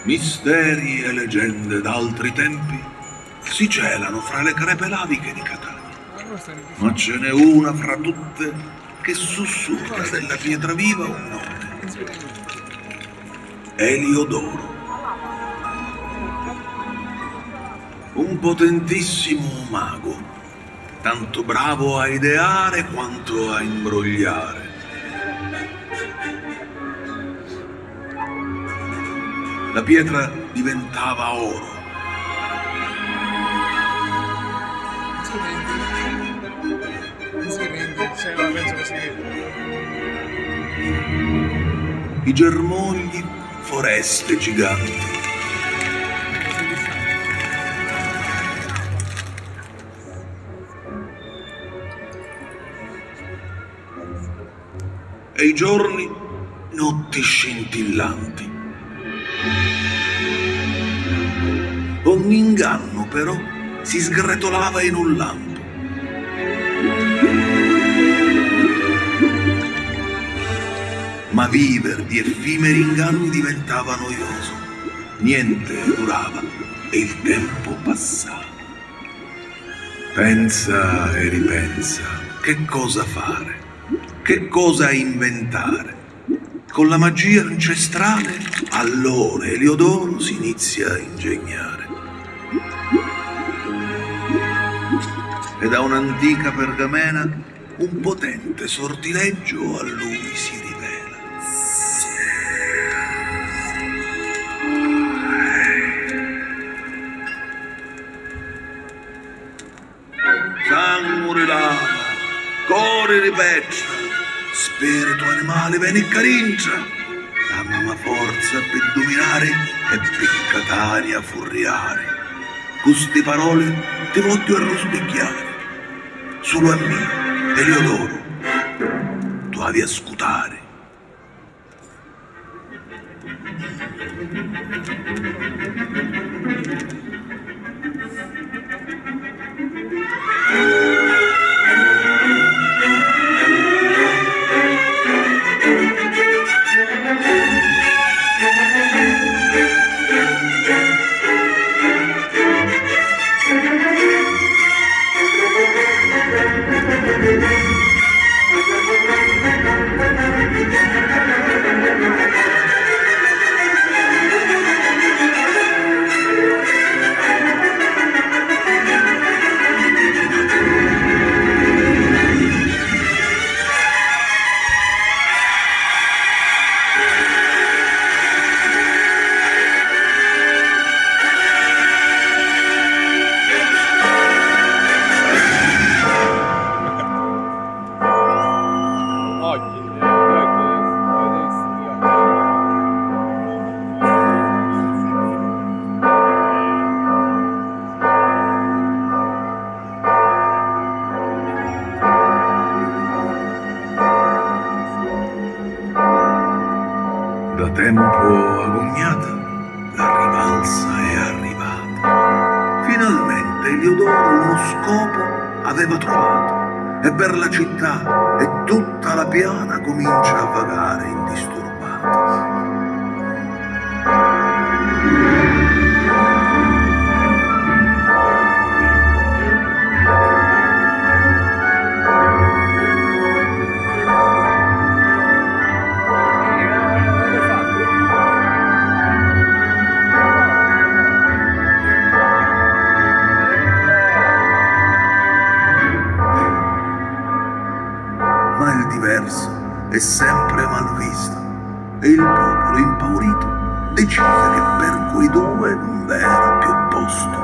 Misteri e leggende d'altri tempi si celano fra le crepe laviche di Catania. Ma ce n'è una fra tutte che sussurra della pietra viva un nome. Eliodoro. Un potentissimo mago, tanto bravo a ideare quanto a imbrogliare. La pietra diventava oro. I germogli, foreste giganti. E i giorni, notti scintillanti. Ogni inganno, però, si sgretolava in un lampo. Ma viver di effimeri inganni diventava noioso. Niente durava e il tempo passava. Pensa e ripensa, che cosa fare? Che cosa inventare? Con la magia ancestrale, allora Eliodoro si inizia a ingegnare. E da un'antica pergamena un potente sortileggio a lui si rivela. Sangue lava, cuore di pezza, spirito animale viene carincia, la mamma forza per dominare e per Catania furriare. Queste parole ti voglio arrospicchiare, solo a me, Eliodoro, tu devi ascoltare. Da tempo agognata, la rivalsa è arrivata. Finalmente Eliodoro uno scopo aveva trovato e per la città e tutta la piana comincia a vagare indisturbata. Ma il diverso è sempre mal visto e il popolo impaurito decise che per quei due non v'era più posto.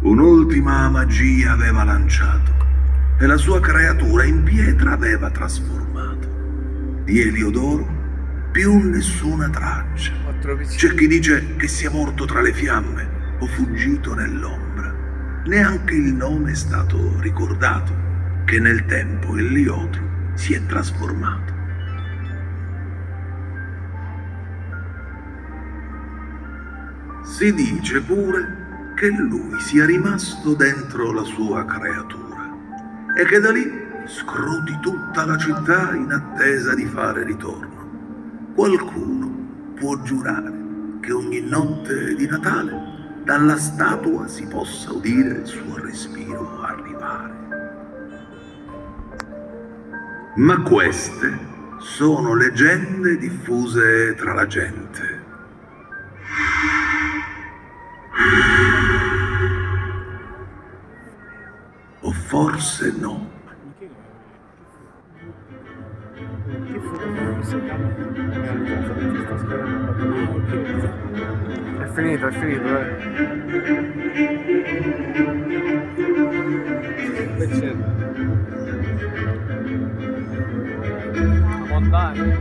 Un'ultima magia aveva lanciato e la sua creatura in pietra aveva trasformato. Di Eliodoro più nessuna traccia. C'è chi dice che sia morto tra le fiamme o fuggito nell'ombra. Neanche il nome è stato ricordato, che nel tempo Eliodoro si è trasformato. Si dice pure che lui sia rimasto dentro la sua creatura e che da lì scruti tutta la città in attesa di fare ritorno. Qualcuno può giurare che ogni notte di Natale dalla statua si possa udire il suo respiro arrivare. Ma queste sono leggende diffuse tra la gente. O forse no. È finito, Montagna.